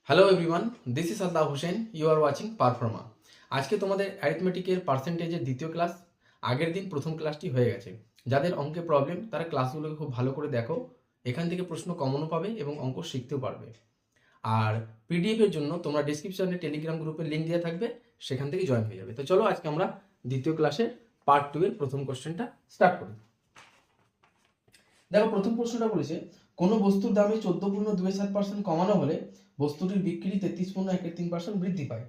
Hello everyone, this is Allah Hossain. You are watching Performa. আজকে তোমাদের অ্যারিথমেটিকের পার্সেন্টেজের দ্বিতীয় ক্লাস। আগের দিন প্রথম ক্লাসটি হয়ে গেছে। যাদের অঙ্কে প্রবলেম তারা ক্লাসগুলোকে খুব ভালো করে দেখো। এখান থেকে প্রশ্ন কমনও পাবে এবং অঙ্ক শিখতেও পারবে। আর পিডিএফের জন্য তোমরা ডিসক্রিপশনে টেলিগ্রাম গ্রুপের লিঙ্ক দেওয়া থাকবে, সেখান থেকে জয়েন হয়ে যাবে। তো চলো আজকে আমরা দ্বিতীয় ক্লাসের পার্ট 2 এর প্রথম কোশ্চেনটা স্টার্ট করি। দেখো, প্রথম প্রশ্নটা বলেছে কোনো বস্তুর দামে 14.27% কমানো হলে বস্তুটির বিক্রি 33.13% বৃদ্ধি পায়,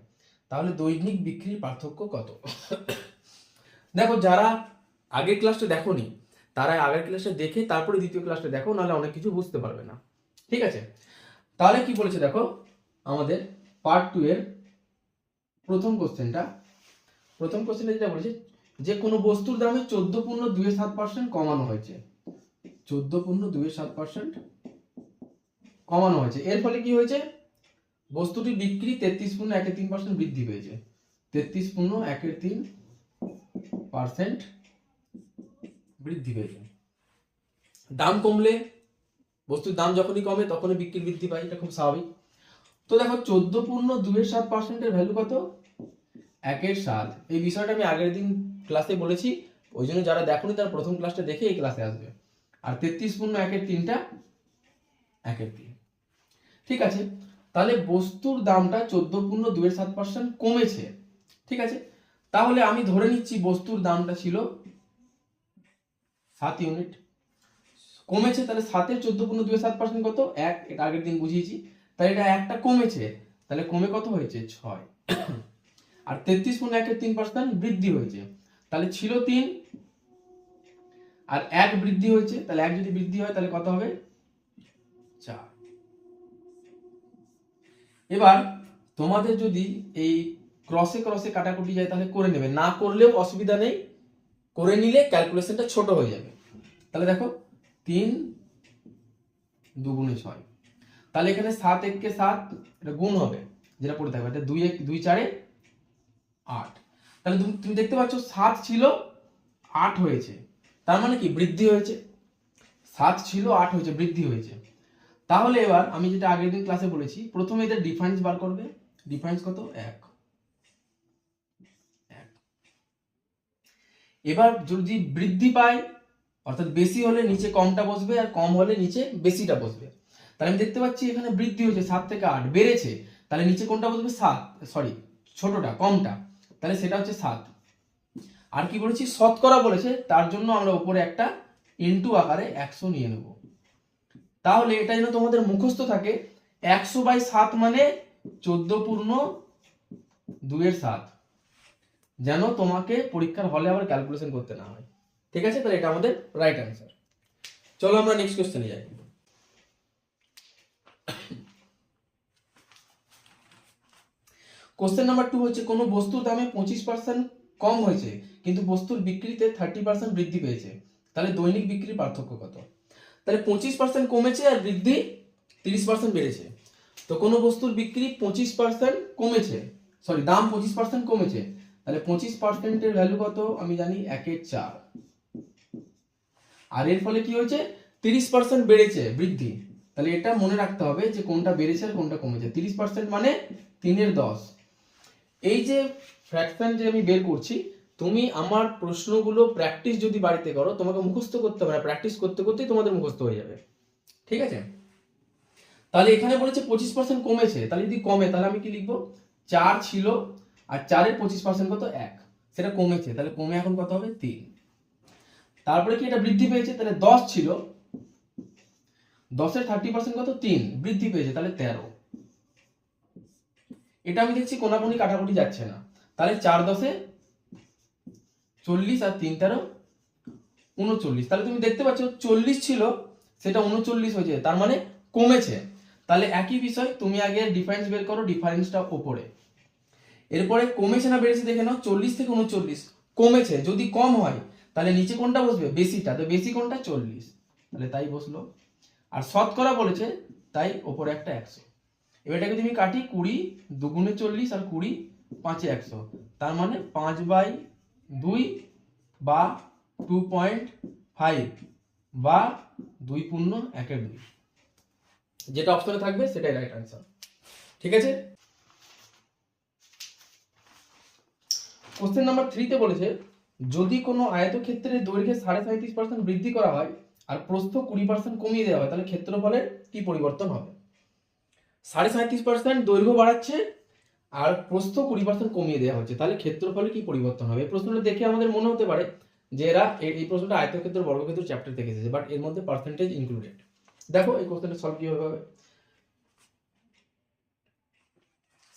তাহলে দৈনিক বিক্রির পার্থক্য কত? দেখো, যারা আগের ক্লাসটা দেখোনি তারা আগের ক্লাসটা দেখে তারপরে দ্বিতীয় ক্লাসটা দেখো, নাহলে অনেক কিছু বুঝতে পারবে না। ঠিক আছে, তাহলে কি বলেছে দেখো, আমাদের পার্ট 2 এর প্রথম কোশ্চেনটা যেটা বলেছে যে কোনো বস্তুর দামে 14.27% কমানো হয়েছে, 14.27% কমানো হয়েছে। এর ফলে কি হয়েছে? বস্তুটির বিক্রি 33.13% বৃদ্ধি পেয়েছে, 33.13% বৃদ্ধি পেয়েছে। দাম কমলে, বস্তুর দাম যখনই কমে তখনই বিক্রি বৃদ্ধি পায়, এটা খুব স্বাভাবিক। তো দেখো, 14.27% ভ্যালু কত? 1/7। এই বিষয়টা আমি আগের দিন ক্লাসে বলেছি, ওই জন্য যারা দেখোনি তারা প্রথম ক্লাসটা দেখে এই ক্লাসে আসবে। আর 33.13টা 1/3। ঠিক আছে, তাহলে বস্তুর দামটা 14.27% কমেছে। ঠিক আছে, তাহলে আমি ধরে নিচ্ছি বস্তুর দামটা ছিল 7 ইউনিট, কমেছে। তাহলে 7-এর 14.27% কত? 1। এটা আগের দিন বুঝিয়েছি। তাহলে এটা একটা কমেছে, তাহলে কমে কত হয়েছে? 6। আর 33.13% বৃদ্ধি হয়েছে, তাহলে ছিল 3 আর 1 বৃদ্ধি হয়েছে। তাহলে 1 যদি বৃদ্ধি হয় তাহলে কত হবে? 4। এবার তোমাদের যদি এই ক্রসে কাটাকুটি যায় তাহলে করে নেবে, না করলেও অসুবিধা নেই, করে নিলে ক্যালকুলেশনটা ছোট হয়ে যাবে। তাহলে দেখো, 3 2 6, তাহলে এখানে 7 1 7, এটা গুণ হবে, যেটা পড়ে থাকবে, এটা 2 1 2 4 8। তাহলে তুমি দেখতে পাচ্ছ 7 ছিল 8 হয়েছে, তার মানে কি বৃদ্ধি হয়েছে। 7 ছিল 8 হয়েছে, বৃদ্ধি হয়েছে। তাহলে এবার আমি যেটা আগের দিন ক্লাসে বলেছি, প্রথমে এদের ডিফারেন্স বার করবে। ডিফারেন্স কত? 1। এবার যদি বৃদ্ধি পায়, অর্থাৎ বেশি হলে নিচে কমটা বসবে আর কম হলে নিচে বেশিটা বসবে। তাহলে আমি দেখতে পাচ্ছি এখানে বৃদ্ধি হয়েছে, 7 থেকে 8 বেড়েছে, তাহলে নিচে কোনটা বসবে? ছোটটা, কমটা, তাহলে সেটা হচ্ছে 7। আর কি বলেছি? শতকরা বলেছে, তার জন্য আমরা উপরে একটা ইনটু আকারে 100 নিয়ে নেব। তাহলে এটা যেন তোমাদের মুখস্থ থাকে, 100/7 মানে 14.2/7, যেন তোমাকে পরীক্ষার হলে আবার ক্যালকুলেশন করতে না হয়। ঠিক আছে, তাহলে এটা আমাদের রাইট অ্যান্সার। চলো আমরা নেক্সট কোশ্চেনে যাই। কোশ্চেন নাম্বার 2 হচ্ছে কোনো বস্তুর দামে 25% কম হয়েছে কিন্তু বস্তুর বিক্রিতে 30% বৃদ্ধি পেয়েছে, তাহলে দৈনিক বিক্রির পার্থক্য কত? তাহলে 25% কমেছে আর বৃদ্ধি 30% বেড়েছে। তো কোনো বস্তুর বিক্রি 25% কমেছে, দাম 25% কমেছে, তাহলে 25%-এর ভ্যালু কত? আমি জানি 1/4। আর এর ফলে কি হয়েছে? 30% বেড়েছে, বৃদ্ধি। তাহলে এটা মনে রাখতে হবে যে কোনটা বেড়েছে আর কোনটা কমেছে। 30% মানে 3/10। এই যে ফ্র্যাকশন যে আমি বের করছি, তুমি আমার প্রশ্নগুলো প্র্যাকটিস যদি বাড়িতে করো, তোমাকে মুখস্থ করতে হবে না, প্র্যাকটিস করতে করতেই তোমাদের মুখস্থ হয়ে যাবে। ঠিক আছে, তাহলে এখানে বলেছে 25% কমেছে, তাহলে যদি কমে তাহলে আমি কি লিখবো? 4 ছিল আর 4-এর 25% কত? 1, সেটা কমেছে, তাহলে কমে এখন কত হবে? 3। তারপরে কি এটা বৃদ্ধি পেয়েছে, তাহলে 10 ছিল, 10-এর 30% কত? 3, বৃদ্ধি পেয়েছে, তাহলে 13। এটা আমি দেখছি কোনাকুনি কাটাকুটি যাচ্ছে না, তাহলে 4 10-এ 40 আর 3 13 39। তাহলে তুমি দেখতে পাচ্ছ 40 ছিল, সেটা 39 হয়েছে, তার মানে কমেছে। তাহলে একই বিষয়, তুমি আগে ডিফারেন্স বের করো, ডিফারেন্সটা উপরে, এরপরে কমেছে না বেড়েছে দেখে নাও। 40 থেকে 39 কমেছে, যদি কম হয় তাহলে নিচে কোনটা বসবে? বেশিটা। তো বেশি কোনটা? 40, তাহলে তাই বসলো। আর শতকরা বলেছে, তাই ওপরে একটা 100। এবার এটাকে তুমি কাটি, 20 2 40 আর 20 5 100, তার মানে 5/2 বা 2.5 বা 2 × 1/2, যেটা অপশনে থাকবে সেটাই রাইট অ্যান্সার। ঠিক আছে। কোশ্চেন নাম্বার 3 বলেছে যদি কোনো আয়তক্ষেত্রের দৈর্ঘ্যে 37.5% বৃদ্ধি করা হয় আর প্রস্থ 20% কমিয়ে দেওয়া হয় তাহলে ক্ষেত্রফলের কি পরিবর্তন হবে। 37.5% দৈর্ঘ্য বাড়াচ্ছে আর প্রস্থ 20% কমিয়ে দেওয়া হচ্ছে, তাহলে ক্ষেত্রফলে কি পরিবর্তন হবে। এই প্রশ্নটা দেখে আমাদের মনে হতে পারে যে এরা এই প্রশ্নটা আয়তক্ষেত্র বর্গক্ষেত্র চ্যাপ্টার থেকে এসেছে, বাট এর মধ্যে পার্সেন্টেজ ইনক্লুডেড। দেখো এই কোশ্চেনটা সলভ কিভাবে হবে।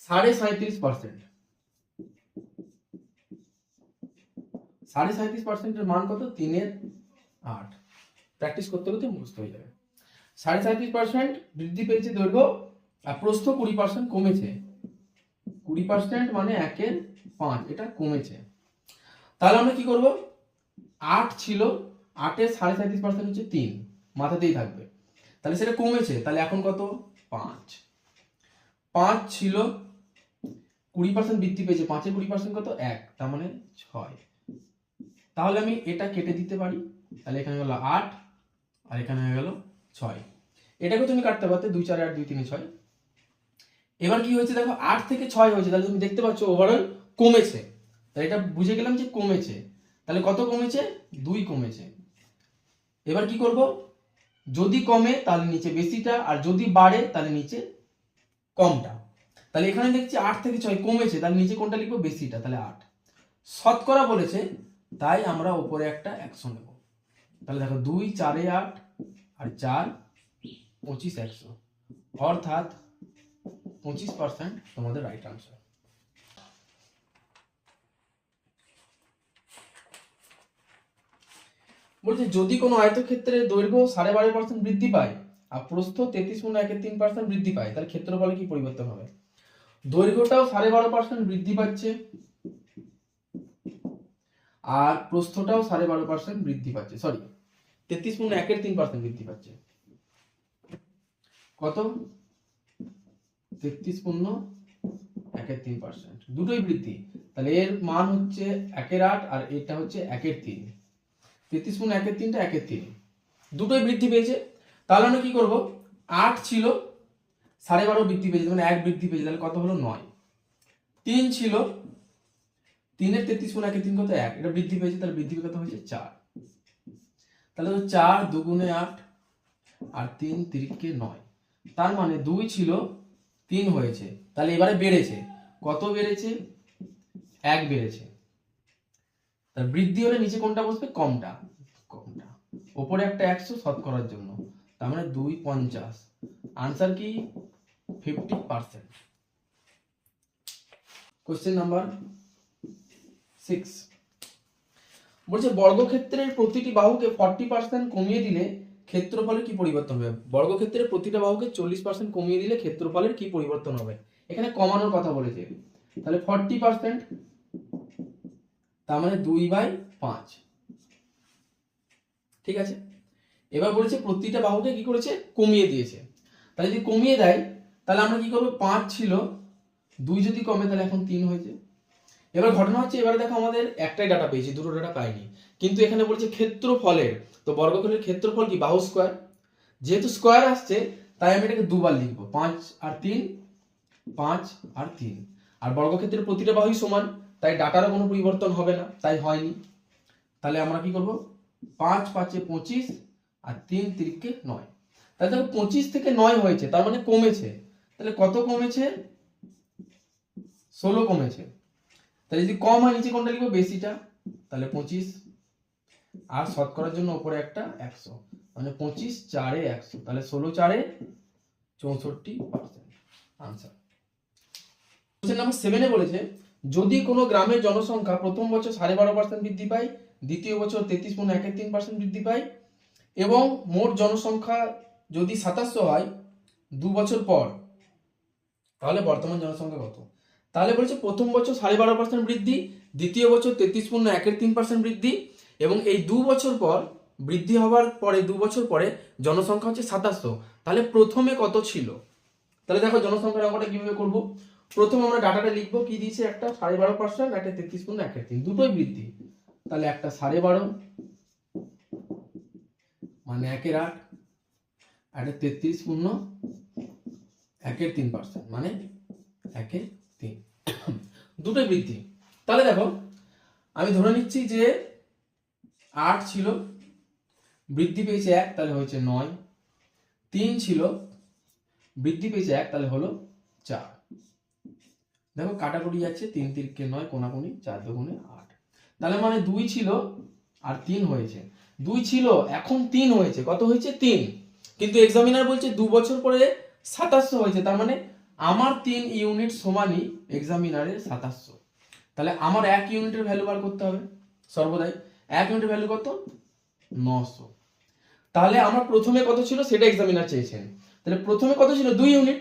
37.5%, 37.5%-এর মান কত? 3/8। প্র্যাকটিস করতে করতে মুখস্থ হয়ে যাবে। 37.5% বৃদ্ধি পেয়েছে দৈর্ঘ্য আর প্রস্থ 20% কমেছে। 20% মানে 1/5, এটা কমেছে। তাহলে আমরা কি করব, 8 ছিল, 8-এর 37.5% হচ্ছে 3, মাথাতেই থাকবে। তাহলে সেটা কমেছে, তাহলে এখন কত? 5। 5 ছিল, 20% বৃদ্ধি পেয়েছে, 5-এর 20% কত? 1, তার মানে 6। তাহলে আমি এটা কেটে দিতে পারি, তাহলে এখানে হলো 8 আর এখানে হয়ে গেল 6। এটাকে তুমি কাটতে পারতে, 2 4 8 2 3 6। এবার কি হয়েছে দেখো, 8 থেকে 6 হয়েছে, তাহলে তুমি দেখতে পাচ্ছ ওভারঅল কমেছে। তাহলে এটা বুঝে গেলাম যে কমেছে। তাহলে কত কমেছে? 2 কমেছে। এবার কি করব, যদি কমে তাহলে নিচে বেশিটা, আর যদি বাড়ে তাহলে নিচে কমটা। তাহলে এখানে দেখছি 8 থেকে 6 কমেছে, তাহলে নিচে কোনটা লিখবো? বেশিটা, তাহলে 8। শতকরা বলেছে তাই আমরা উপরে একটা 100 নেব। তাহলে দেখো 2 4 8 আর 4 25 100, অর্থাৎ 25% তোমাদের রাইট আনসার। বলছে যদি কোনো আয়তক্ষেত্রের দৈর্ঘ্য 12.5% বৃদ্ধি পায় আর প্রস্থ 33.1 বৃদ্ধি পায় তাহলে ক্ষেত্রফলে কি পরিবর্তন হবে। দৈর্ঘ্যটাও 12.5% বৃদ্ধি পাচ্ছে আর প্রস্থটাও 12.5% বৃদ্ধি পাচ্ছে, সরি 33.1 বৃদ্ধি পাচ্ছে। কত? 33.1, দুটোই বৃদ্ধি। তাহলে এর মান হচ্ছে 1/8 আর এটা হচ্ছে 1/3। 33.1 1/3, দুটোই বৃদ্ধি পেয়েছে। তাহলে আমরা কি করব, 8 ছিল, 12.5 বৃদ্ধি পেয়েছে, মানে 1 বৃদ্ধি পেয়েছে, তাহলে কত হলো? 9। 3 ছিল, 3-এর 33.1 কত? 1, এটা বৃদ্ধি পেয়েছে, তাহলে বৃদ্ধি কত হয়েছে? 4। তাহলে 4 2 8 আর 3 3 9, তার মানে 2 ছিল 3 হয়েছে। তাহলে এবারে বেড়েছে, কত বেড়েছে? 1 বেড়েছে। তাহলে বৃদ্ধি হলে নিচে কোনটা বসবে? কমটা। কমটা উপরে একটা 100 শতকরার জন্য, তার মানে 2 50। আনসার কি? 50%। কোশ্চেন নাম্বার 6 বলছে বর্গক্ষেত্রের প্রতিটি বাহুকে 40% কমিয়ে দিলে ক্ষেত্রফলে কি পরিবর্তন হবে। বর্গক্ষেত্রের প্রতিটা বাহুকে 40% কমিয়ে দিলে ক্ষেত্রফলের কি পরিবর্তন হবে। এখানে কমানোর কথা বলেছে, তাহলে 40%, তার মানে 2/5। ঠিক আছে। এবার বলেছে প্রতিটা বাহুকে কি করেছে? কমিয়ে দিয়েছে। তাহলে যদি কমিয়ে দেয় তাহলে আমরা কি করবো, 5 ছিল, 2 যদি কমে তাহলে এখন 3 হয়েছে। এবার ঘটনা হচ্ছে, এবারে দেখো আমাদের একটাই ডাটা পেয়েছি, দুটো ডাটা পাইনি, কিন্তু এখানে বলছে ক্ষেত্রফলের, তো বর্গক্ষেত্রের ক্ষেত্রফল কি? বাহু স্কয়ার। যেহেতু স্কয়ার আসছে তাই আমি এটাকে দুবার লিখবো, 5 আর 3, 5 আর 3। আর বর্গক্ষেত্রের প্রতিটা বাহুই সমান, তাই ডাটারও কোনো পরিবর্তন হবে না, তাই হয়নি। তাহলে আমরা কি করব, 5 5 25 আর 3 3 9। তাহলে দেখো 25 থেকে 9 হয়েছে, তার মানে কমেছে। তাহলে কত কমেছে? 16 কমেছে। তাহলে যদি কম হয় নিচে কোনটা লিখবো? বেশিটা, তাহলে 25। আর শতকরার জন্য উপরে একটা 100, মানে 25 4 100, তাহলে 16 4 64%। আনসার। কোশ্চেন নাম্বার 7 বলেছে যদি কোনো গ্রামের জনসংখ্যা প্রথম বছর 12.5% বৃদ্ধি পায়, দ্বিতীয় বছর 33.13% বৃদ্ধি পায় এবং মোট জনসংখ্যা যদি 2700 হয় 2 বছর পর, তাহলে বর্তমান জনসংখ্যা কত। তাহলে বলেছে প্রথম বছর 12.5% বৃদ্ধি, দ্বিতীয় বছর 33.13% বৃদ্ধি, এবং এই 2 বছর পর বৃদ্ধি হওয়ার পরে 2 বছর পরে জনসংখ্যা হচ্ছে 2700। তাহলে প্রথমে কত ছিল। তাহলে দেখো জনসংখ্যার অঙ্কটা কিভাবে করব। প্রথম আমরা ডাটাটা লিখবো, কি দিয়েছে? একটা 12.5%, একটা 33.13, দুটোই বৃদ্ধি। তাহলে একটা 12.5 মানে 1/8, একটা 33.13 1/3%, মানে 1/3 দুটোই বৃদ্ধি। তাহলে দেখো আমি ধরে নিচ্ছি যে 8 ছিল, বৃদ্ধি পেয়েছে 1, তাহলে হয়েছে 9। 3 ছিল, বৃদ্ধি পেয়েছে 1, তাহলে হলো 4। দেখো কাটাকুটি যাচ্ছে, 3 3 9, কোনাকুনি, 4 2 8। তাহলে মানে 2 ছিল আর 3 হয়েছে। 2 ছিল, এখন 3 হয়েছে। কত হয়েছে? 3। কিন্তু এক্সামিনার বলছে 2 বছর পরে 2700 হয়েছে, তার মানে আমার 3 ইউনিট সমানই এক্সামিনারের 2700। তাহলে আমার 1 ইউনিটের ভ্যালু বার করতে হবে সর্বদাই। 1 ইউনিটের ভ্যালু কত? 900। তাহলে আমার প্রথমে কত ছিল সেটা এক্সামিনার চেয়েছেন। তাহলে প্রথমে কত ছিল? 2 ইউনিট।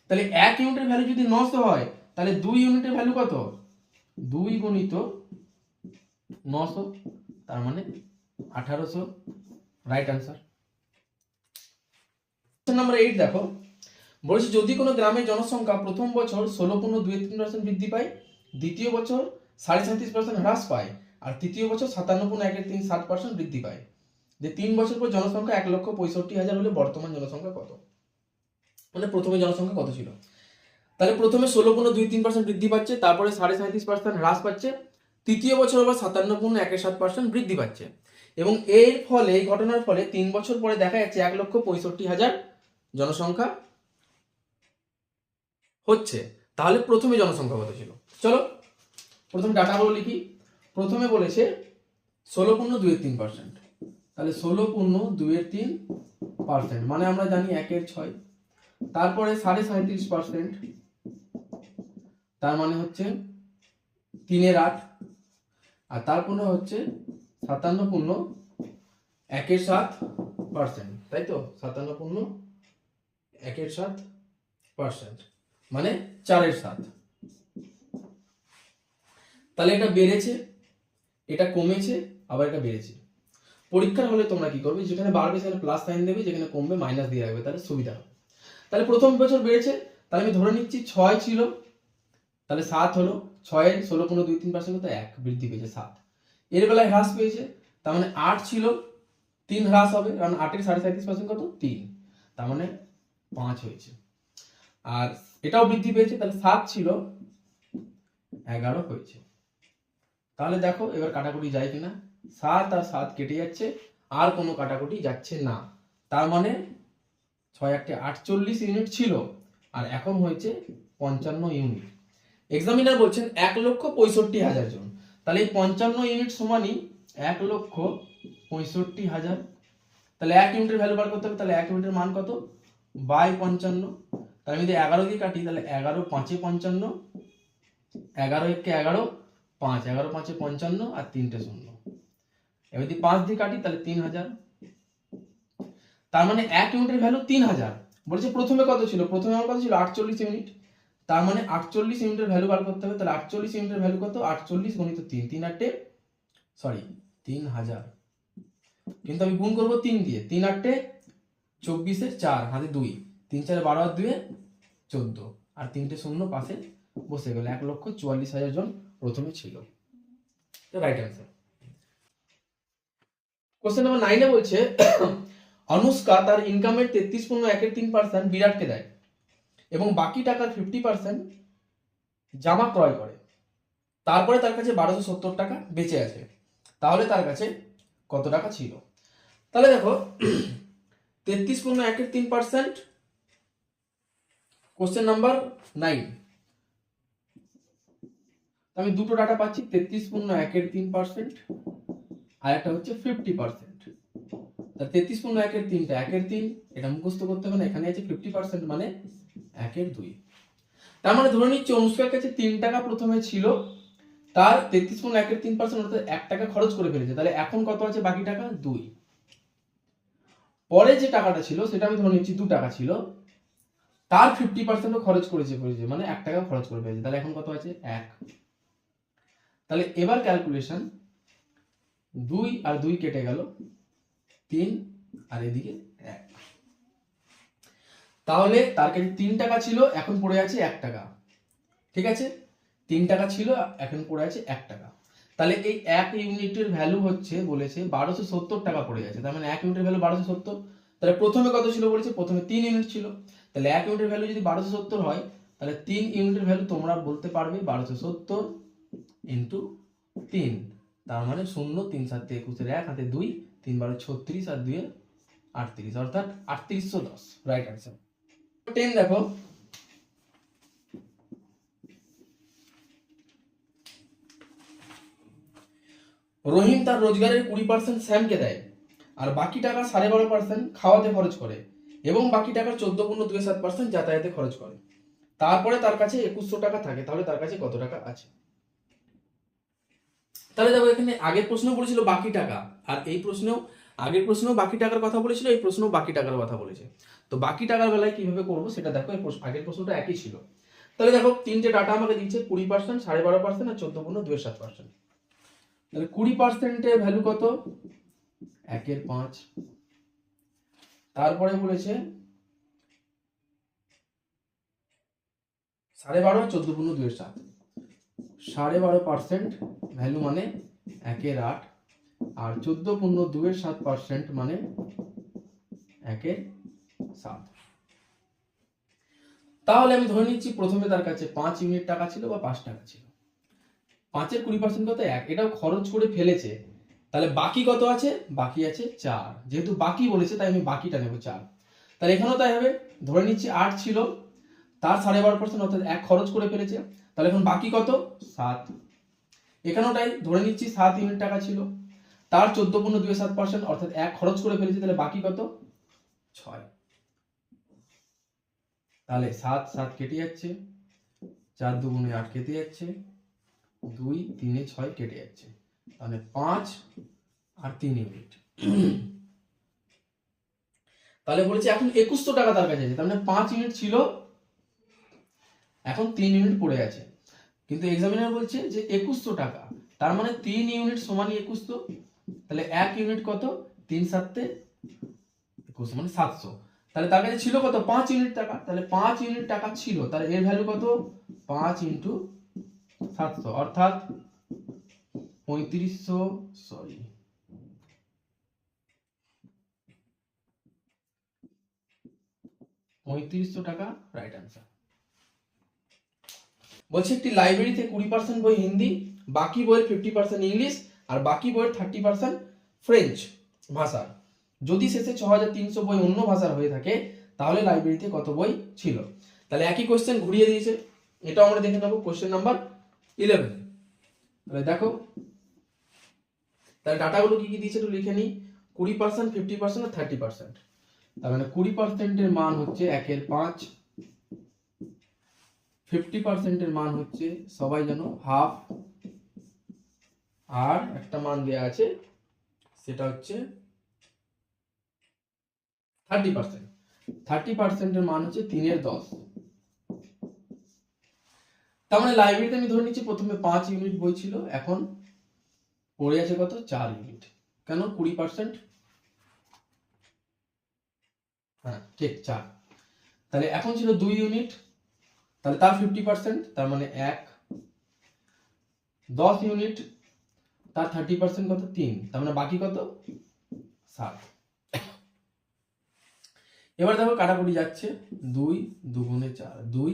তাহলে 1 ইউনিটের ভ্যালু যদি 900 হয়, তাহলে 2 ইউনিটের ভ্যালু কত? 2 গুণিত 900, তার মানে 1800। Right answer. কোশ্চেন নাম্বার 8 দেখো, বলেছে যদি কোনো গ্রামের জনসংখ্যা প্রথম বছর 16.23% বৃদ্ধি পায়, দ্বিতীয় বছর 37.5% হ্রাস পায়, আর তৃতীয় বছর 57.137% বৃদ্ধি পায়, যে 3 বছর পর জনসংখ্যা 1,65,000 হলে বর্তমান জনসংখ্যা কত? মানে প্রথমে জনসংখ্যা কত ছিল? তাহলে প্রথমে 16.23% বৃদ্ধি পাচ্ছে, তারপরে 37.5% হ্রাস পাচ্ছে, তৃতীয় বছর আবার 57.117% বৃদ্ধি পাচ্ছে, এবং এর ফলে, এই ঘটনার ফলে 3 বছর পরে দেখা যাচ্ছে 1,65,000 জনসংখ্যা হচ্ছে। তাহলে প্রথমে জনসংখ্যা কত ছিল? চলো প্রথম ডাটাগুলো লিখি। প্রথমে বলেছে 16.23%, তাহলে 16.23%, মানে আমরা জানি 1/6। তারপরে 37.5%, তার মানে হচ্ছে 3/8। আর তারপরে হচ্ছে 57.117%, তাই তো? 57.117%, মানে 4/7। তাহলে এটা বেড়েছে, এটা কমেছে, আবার এটা বেড়েছে। পরীক্ষার হলে তোমরা কি করবে? যেখানে বাড়বে সেখানে প্লাস সাইন দেবে, যেখানে কমবে মাইনাস দিয়ে রাখবে, তাহলে সুবিধা হবে। তাহলে প্রথম বছর বেড়েছে, তাহলে আমি ধরে নিচ্ছি 6 ছিল, তাহলে 7 হলো। 6 এর 16.23% তো 1 বৃদ্ধি পেয়েছে 7। এর বেলায় হ্রাস পেয়েছে, তার মানে 8 ছিল, 3 হ্রাস হবে, কারণ 8 এর 37.5% কত? 3, তার মানে 5 হয়েছে। আর এটাও বৃদ্ধি পেয়েছে, তাহলে 7 ছিল, 11 হয়েছে। তাহলে দেখো এবার কাটাকুটি যায় কিনা। 7 আর 7 কেটে যাচ্ছে, আর কোনো কাটাকুটি যাচ্ছে না। তার মানে 6 8 48 ইউনিট ছিল, আর এখন হয়েছে 55 ইউনিট। এক্সামিনার বলছেন 1,65,000 জন, তাহলে এই 55 ইউনিট সমানই 1,65,000। তাহলে 1 ইউনিটের ভ্যালু বার করতে হবে, তাহলে 1 ইউনিটের মান কত? বাই 55। তাহলে আমি যদি 11 দিয়ে কাটি, তাহলে 11 5 55, 11 1 11, 5 11 5 55, আর 3টে 0। এবার যদি 5 দিয়ে কাটি, তাহলে 3000। তার মানে 1 ইউনিটের ভ্যালু 3000। বলছে প্রথমে কত ছিল? প্রথমে আমার কত ছিল? 48 ইউনিট। তার মানে 48 ইউনিটের ভ্যালু বার করতে হবে। তাহলে 48 ইউনিটের ভ্যালু কত? 48 গুণিত 3, 3 8 3000। কিন্তু আমি গুণ করব 3 দিয়ে। 3 8 24 এর 4, হাতে 2, 3 4 12 আর 2 14, আর 3টে 0 পাশে বসে গেল। 1,44,000 জন প্রথমে ছিল। Right answer. কোশ্চেন নাম্বার 9 এ বলছে অনুষ্কা তার ইনকামের 33.13% বিরাটকে দেয় এবং বাকি টাকার 50% জামা ক্রয় করে। তারপরে তার কাছে 1270 টাকা বেঁচে আছে। তাহলে তার কাছে কত টাকা ছিল? তাহলে দেখো 33.13%, কোশ্চেন নাম্বার 9। আমি দুটো ডাটা পাচ্ছি, 33.13% আর একটা হচ্ছে 50%। 33.13টা 1/3, এটা মুখস্থ করতে হবে না। এখানে আছে 50%, মানে 1/2। তার মানে ধরে নিচ্ছি অনুষ্কার কাছে 3 টাকা প্রথমে ছিল, তার 33.13% অর্থাৎ 1 টাকা খরচ করে ফেলেছে। তাহলে এখন কত আছে বাকি টাকা? 2। পরে যে টাকাটা ছিল সেটা আমি ধরে নিচ্ছি 2 টাকা ছিল, তার 50% খরচ করেছে, মানে 1 টাকা খরচ করে ফেলেছে। তাহলে এখন কত আছে? 1। তাহলে এবার ক্যালকুলেশন, 2 আর 2 কেটে গেল, 3 আর এদিকে 1। তাহলে তার কাছে 3 টাকা ছিল, এখন পড়ে আছে 1 টাকা। ঠিক আছে, 3 টাকা ছিল, এখন পড়ে আছে 1 টাকা। তাহলে এই 1 ইউনিটের ভ্যালু হচ্ছে, বলেছে 1270 টাকা পড়ে আছে। তার মানে 1 ইউনিটের ভ্যালু 1270। তাহলে প্রথমে কত ছিল বলেছে? প্রথমে 3 ইউনিট ছিল। তাহলে 1 ইউনিটের ভ্যালু যদি 1270 হয়, তাহলে 3 ইউনিটের ভ্যালু তোমরা বলতে পারবে 1270 ইন্টু 3, তার মানে 0, 3 7 21 1 হাতে 2, 3 12 36 আর 2 38, অর্থাৎ 3810 রাইট আনসার। 10 দেখো, রহিম তার রোজগারের 20% স্যামকে দেয় আর বাকি টাকা 12.5% খাওয়াতে খরচ করে এবং বাকি টাকার 14.27% যাতায়াতে খরচ করে। তারপরে তার কাছে 2100 টাকা থাকে, তাহলে তার কাছে কত টাকা আছে? তাহলে দেখো এখানে আগের প্রশ্ন বলেছিল বাকি টাকা, আর এই প্রশ্নেও আগের প্রশ্নেও বাকি টাকার কথা বলেছিল, এই প্রশ্নেও বাকি টাকার কথা বলেছে। তো বাকি টাকার বেলায় কিভাবে করবো সেটা দেখো, আগের প্রশ্নটা একই ছিল। তাহলে দেখো তিনটে ডাটা আমাকে দিচ্ছে 20%, 12.5% আর 14.27%। তাহলে 20%-এর ভ্যালু কত? 1/5। তারপরে বলেছে 12.5 14.27, 12.5% ভ্যালু মানে 1/8 আর 14.27% মানে 1/7। তাহলে আমি ধরে নিচ্ছি প্রথমে তার কাছে 5 ইউনিট টাকা ছিল বা 5 টাকা ছিল। 5-এর 20% কত? 1। এটাও খরচ করে ফেলেছে, তাহলে বাকি কত আছে? বাকি আছে 4। যেহেতু বাকি বলেছে তাই আমি বাকিটা নেব 4। তাহলে এখানেও তাই হবে, ধরে নিচ্ছি 8 ছিল, তার 12.5% অর্থাৎ 1 খরচ করে ফেলেছে, তাহলে এখন বাকি কত? 7। এখানেও তাই, ধরে নিচ্ছি 7 ইউনিট টাকা ছিল, তার 14.27% অর্থাৎ 1 খরচ করে ফেলেছে, তাহলে বাকি কত? 6। তাহলে 7 7 কেটে যাচ্ছে, 4 2 8 কেটে যাচ্ছে, 2 3 6 কেটে যাচ্ছে, তাহলে 5 আর 3 ইউনিট। তাহলে বলেছে এখন 2100 টাকা তার কাছে আছে, তার মানে 5 ইউনিট ছিল, এখন 3 ইউনিট পড়ে আছে। কিন্তু এক্সামিনার বলছে যে 2100 টাকা, তার মানে 3 ইউনিট সমান 2100, তাহলে 1 ইউনিট কত? 3 7 21 মানে 700। তাহলে তার কাছে ছিল কত? 5 ইউনিট টাকা, তাহলে 5 ইউনিট টাকা ছিল, তাহলে এর ভ্যালু কত? 5 ইন্টু 700 অর্থাৎ 3500 টাকা রাইট আনসার। বলছে একটি লাইব্রেরিতে 20% বই হিন্দি, বাকি বইয়ের 50% ইংলিশ আর বাকি বইয়ের 30% ফ্রেঞ্চ ভাষার। যদি শেষে 6300 বই অন্য ভাষার হয়ে থাকে তাহলে লাইব্রেরিতে কত বই ছিল? তাহলে একই কোশ্চেন ঘুরিয়ে দিয়েছে, এটাও আমরা দেখে নেবো। কোশ্চেন নাম্বার 11, তাহলে দেখো, তাহলে ডাটাগুলো কি কি দিয়েছে একটু লিখে নিই। 20%, 50% আর 30%। তার মানে 20%-এর মান হচ্ছে 1/5, 50%-এর মান হচ্ছে সবাই জানো হাফ, আর একটা মান দেয়া আছে সেটা হচ্ছে 30%। 30%-এর মান হচ্ছে 3/10। তার মানে লাইব্রেরিতে আমি ধরে নিচ্ছি প্রথমে 5 ইউনিট বই ছিল, এখন পড়ে আছে কত? 4 ইউনিট। কেন? 20%, হ্যাঁ ঠিক 4। তাহলে এখন ছিল 2 ইউনিট, তাহলে তার 50%, তার মানে 1। 10 ইউনিট, তার 30% কত? 3, তার মানে বাকি কত? 7। এবার দেখো কাটাকুটি যাচ্ছে, 2 2 গুণে 4, 2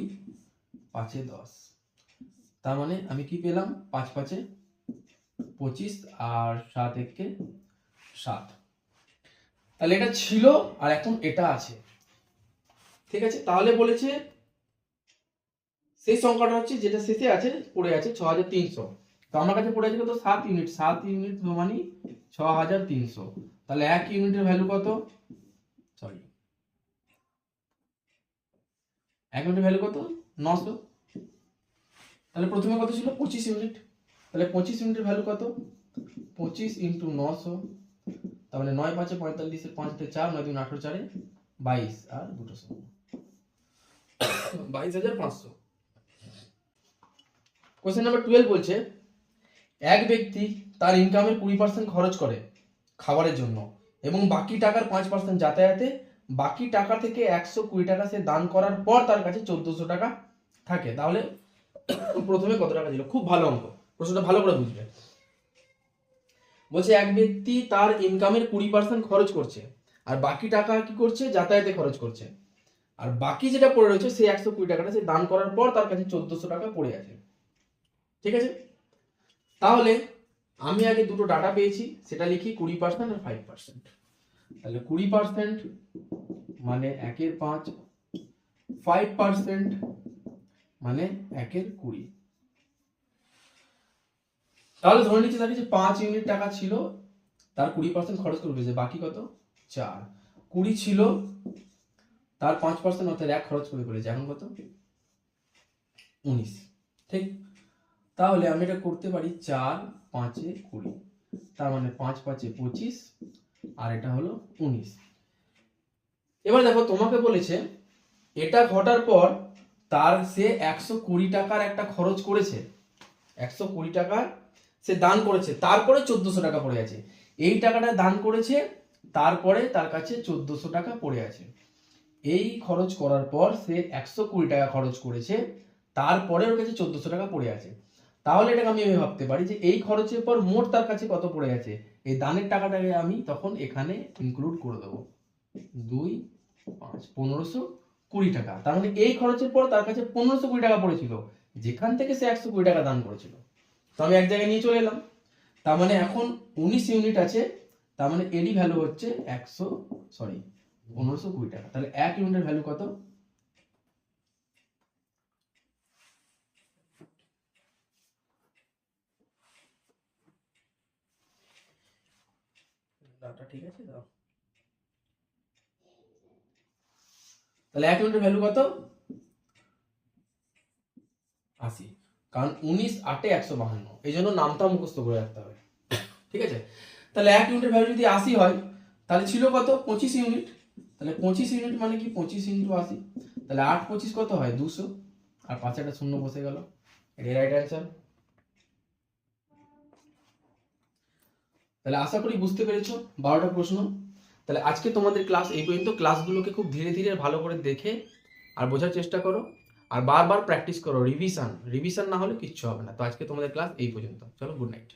5 10, তার মানে আমি কি পেলাম? 5 5 25 আর 7 1 7। তাহলে এটা ছিল আর এখন এটা আছে, ঠিক আছে। তাহলে বলেছে সেই সংখ্যাটা হচ্ছে যেটা শেষে আছে, পড়ে আছে 6300, তো আমার কাছে পড়ে আছে কত? 7 ইউনিট। 7 ইউনিট মানে 6300, তাহলে 1 ইউনিটের ভ্যালু কত? সরি, 1 ইউনিটের ভ্যালু কত? 900। তাহলে প্রথমে কত ছিল? 25 ইউনিট, তাহলে 25 ইউনিটের ভ্যালু কত? 25 ইন্টু 900, তার মানে 9 5 45, 5 তে 4, 9 2 18, 4 22 আর দুটো 22,500। কোশ্চেন নাম্বার 12 বলছে এক ব্যক্তি তার ইনকামের 20% খরচ করে খাবারের জন্য এবং বাকি টাকার 5% যাতায়াতে, বাকি টাকা থেকে 120 টাকা সে দান করার পর তার কাছে 1400 টাকা থাকে। তাহলে প্রথমে কত টাকা ছিল? খুব ভালো অঙ্ক, প্রশ্নটা ভালো করে বুঝবে। বলছে এক ব্যক্তি তার ইনকামের 20% খরচ করছে আর বাকি টাকা কি করছে? যাতায়াতে খরচ করছে। আর বাকি যেটা পড়ে রয়েছে সেই 120 টাকাটা সে দান করার পর তার কাছে 1400 টাকা পড়ে আছে। ঠিক আছে, তাহলে আমি আগে দুটো ডাটা পেয়েছি, সেটা লিখি 20% আর 5%। তাহলে 20% মানে 1/5, 5% মানে 1/20। তাহলে ধরে নিচ্ছি তার কাছে 5 ইউনিট টাকা ছিল, তার 20% খরচ করে ফেলেছে, বাকি কত 4। 20 ছিল, তার 5% অর্থাৎ 1 খরচ করে ফেলেছে, এখন কত 19। ঠিক, তাহলে আমি এটা করতে পারি 4 5 এ 20, তার মানে 5 5 এ 25 আর এটা হলো 19। এবার দেখো তোমাকে বলেছে এটা ঘটার পর তার সে 120 টাকার একটা খরচ করেছে, 120 টাকা সে দান করেছে, তারপরে 1400 টাকা পড়ে আছে। এই টাকাটা দান করেছে, তারপরে তার কাছে 1400 টাকা পড়ে আছে। এই খরচ করার পর সে 120 টাকা খরচ করেছে, তারপরে ওর কাছে 1400 টাকা পড়ে আছে। তাহলে এটাকে আমি এভাবে ভাবতে পারি যে এই খরচের পর মোট তার কাছে কত পড়ে আছে, এই দানের টাকাটাকে আমি তখন এখানে ইনক্লুড করে দেবো। 2 5 1520 টাকা, তার মানে এই খরচের পর তার কাছে 1520 টাকা পড়েছিল, যেখান থেকে সে 120 টাকা দান করেছিল। তো আমি এক জায়গায় নিয়ে চলে এলাম, তার মানে এখন 19 ইউনিট আছে, তার মানে এরই ভ্যালু হচ্ছে 1520 টাকা। তাহলে 1 ইউনিটের ভ্যালু কত, ঠিক আছে দাও। তাহলে 1 ইউনিটের ভ্যালু কত 80, কারণ 19 8 এ 152, এই জন্য নামটা মুখস্থ করে রাখতে হবে। ঠিক আছে, তাহলে 1 ইউনিটের ভ্যালু যদি 80 হয়, তাহলে ছিল কত 25 ইউনিট। তাহলে 25 ইউনিট মানে কি 25 ইন্টু 80, তাহলে 8 25 কত হয় 200, আর 5 একটা শূন্য বসে গেল, এটাই রাইট অ্যান্সার। তাহলে আশা করি বুঝতে পেরেছো 12টা প্রশ্ন। তাহলে আজকে তোমাদের ক্লাস এই পর্যন্ত। ক্লাসগুলোকে খুব ধীরে ধীরে ভালো করে দেখে আর বোঝার চেষ্টা করো, আর বারবার প্র্যাকটিস করো, রিভিশন না হলে কিচ্ছু হবে না। তো আজকে তোমাদের ক্লাস এই পর্যন্ত, চলো গুড নাইট।